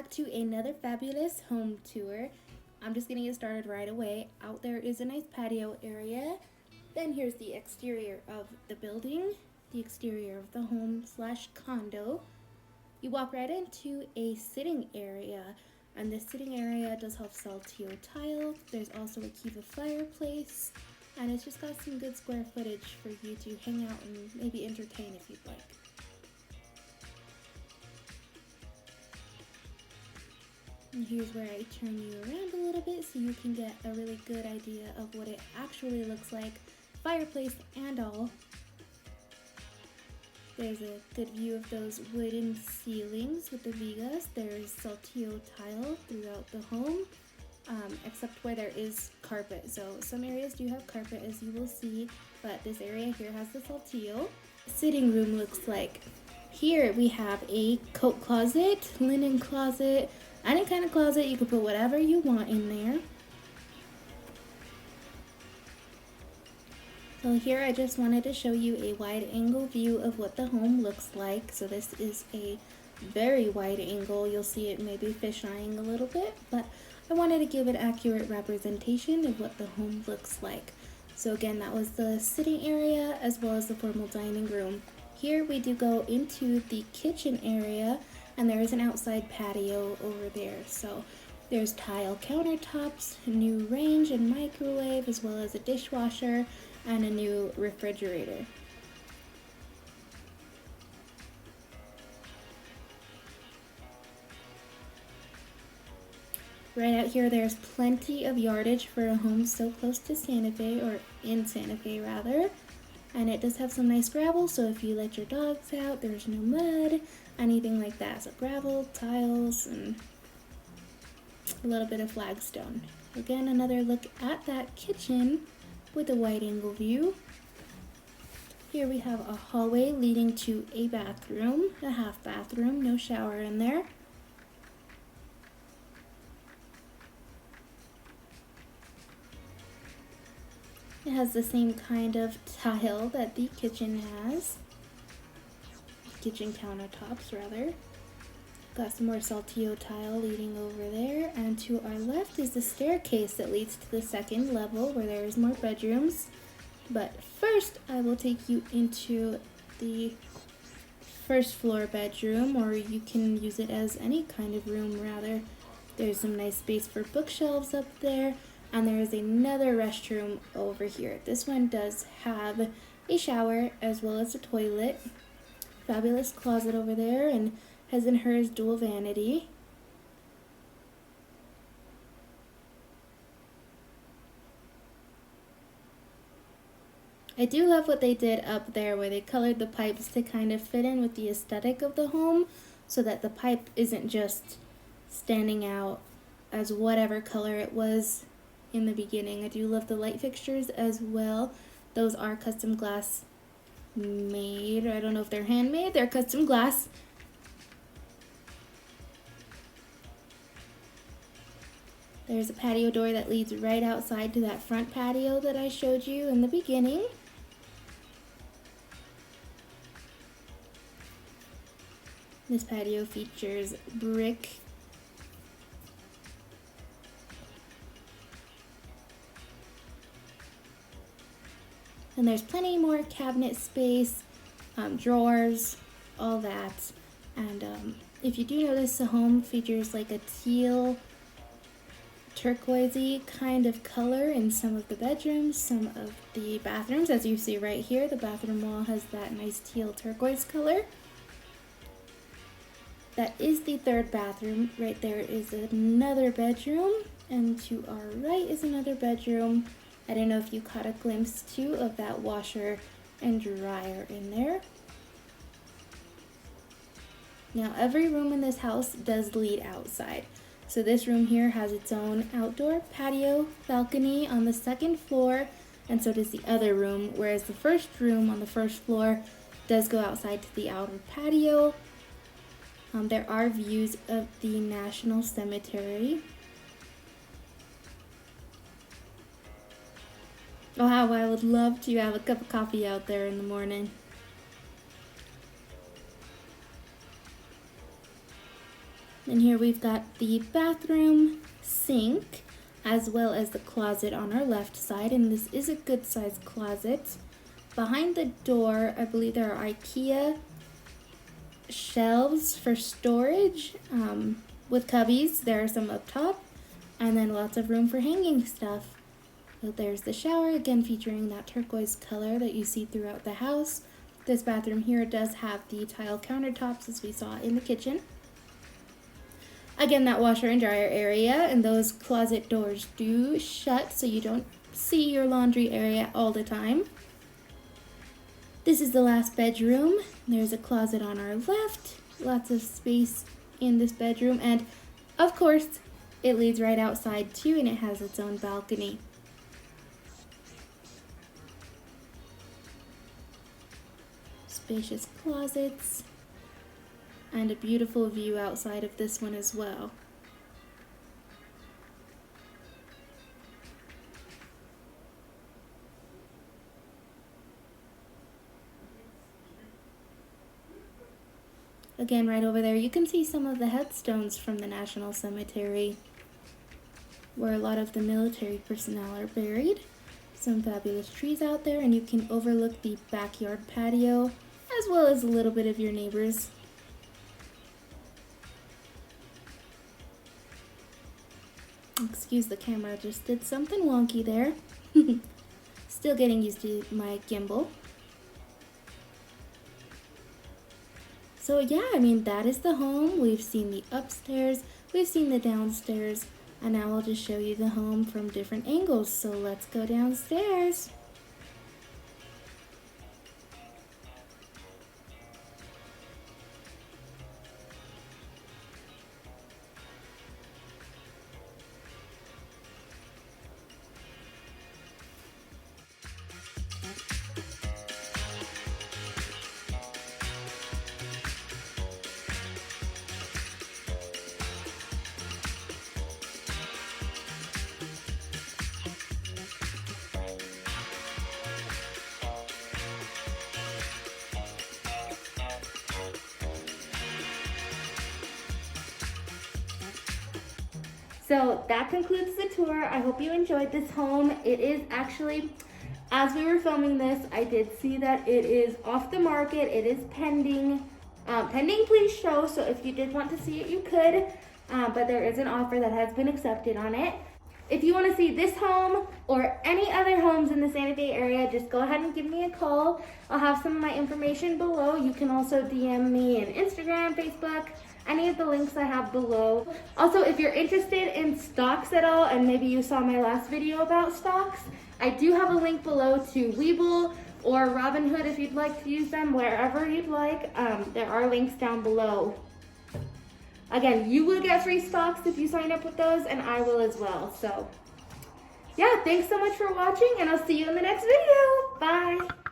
back to another fabulous home tour. I'm just gonna get started right away. Out there is a nice patio area. Then here's the exterior of the building, the exterior of the home slash condo. You walk right into a sitting area, and this sitting area does have saltillo tile. There's also a Kiva fireplace, and it's just got some good square footage for you to hang out and maybe entertain if you'd like. And here's where I turn you around a little bit so you can get a really good idea of what it actually looks like, fireplace and all. There's a good view of those wooden ceilings with the vigas. There's saltillo tile throughout the home, except where there is carpet. So some areas do have carpet, as you will see, but this area here has the saltillo. Sitting room looks like. Here we have a coat closet, linen closet, any kind of closet. You can put whatever you want in there. So here I just wanted to show you a wide angle view of what the home looks like. So this is a very wide angle. You'll see it maybe fisheyeing a little bit, but I wanted to give an accurate representation of what the home looks like. So again, that was the sitting area as well as the formal dining room. Here we do go into the kitchen area, and there is an outside patio over there. So there's tile countertops, a new range and microwave, as well as a dishwasher and a new refrigerator. Right out here, there's plenty of yardage for a home so close to Santa Fe, or in Santa Fe rather. And it does have some nice gravel, so if you let your dogs out, there's no mud, anything like that. So gravel, tiles, and a little bit of flagstone. Again, another look at that kitchen with a wide angle view. Here we have a hallway leading to a bathroom, a half bathroom, no shower in there. It has the same kind of tile that the kitchen has. Kitchen countertops, rather. Got some more saltillo tile leading over there, and to our left is the staircase that leads to the second level where there is more bedrooms. But first, I will take you into the first floor bedroom, or you can use it as any kind of room, rather. There's some nice space for bookshelves up there, and there is another restroom over here. This one does have a shower as well as a toilet. Fabulous closet over there, and his and hers dual vanity. I do love what they did up there where they colored the pipes to kind of fit in with the aesthetic of the home, so that the pipe isn't just standing out as whatever color it was in the beginning. I do love the light fixtures as well. Those are custom glass made. I don't know if they're handmade. They're custom glass. There's a patio door that leads right outside to that front patio that I showed you in the beginning. This patio features brick and there's plenty more cabinet space, drawers, all that. And if you do notice, the home features like a teal turquoisey kind of color in some of the bedrooms, some of the bathrooms. As you see right here, the bathroom wall has that nice teal turquoise color. That is the third bathroom. Right there is another bedroom, and to our right is another bedroom. I don't know if you caught a glimpse too of that washer and dryer in there. Now every room in this house does lead outside. So this room here has its own outdoor patio balcony on the second floor, and so does the other room, whereas the first room on the first floor does go outside to the outer patio. There are views of the National Cemetery. Oh, how I would love to have a cup of coffee out there in the morning. And here we've got the bathroom sink as well as the closet on our left side, and this is a good sized closet. Behind the door, I believe there are IKEA shelves for storage with cubbies. There are some up top, and then lots of room for hanging stuff. So there's the shower, again featuring that turquoise color that you see throughout the house. This bathroom here does have the tile countertops as we saw in the kitchen. Again, that washer and dryer area, and those closet doors do shut so you don't see your laundry area all the time. This is the last bedroom. There's a closet on our left, lots of space in this bedroom, and of course it leads right outside too, and it has its own balcony. Spacious closets and a beautiful view outside of this one as well. Again, right over there, you can see some of the headstones from the National Cemetery, where a lot of the military personnel are buried. Some fabulous trees out there, and you can overlook the backyard patio, as well as a little bit of your neighbors. Excuse the camera, just did something wonky there. Still getting used to my gimbal. So yeah, I mean, that is the home. We've seen the upstairs, we've seen the downstairs, and now I'll just show you the home from different angles. So let's go downstairs. So that concludes the tour. I hope you enjoyed this home. It is actually, as we were filming this, I did see that it is off the market. It is pending. Pending please show, so if you did want to see it, you could. But there is an offer that has been accepted on it. If you want to see this home or any other homes in the Santa Fe area, just go ahead and give me a call. I'll have some of my information below. You can also DM me on Instagram, Facebook, any of the links I have below. Also, if you're interested in stocks at all, and maybe you saw my last video about stocks, I do have a link below to Webull or Robinhood if you'd like to use them, wherever you'd like. There are links down below. Again, you will get free stocks if you sign up with those, and I will as well. So yeah, thanks so much for watching, and I'll see you in the next video. Bye.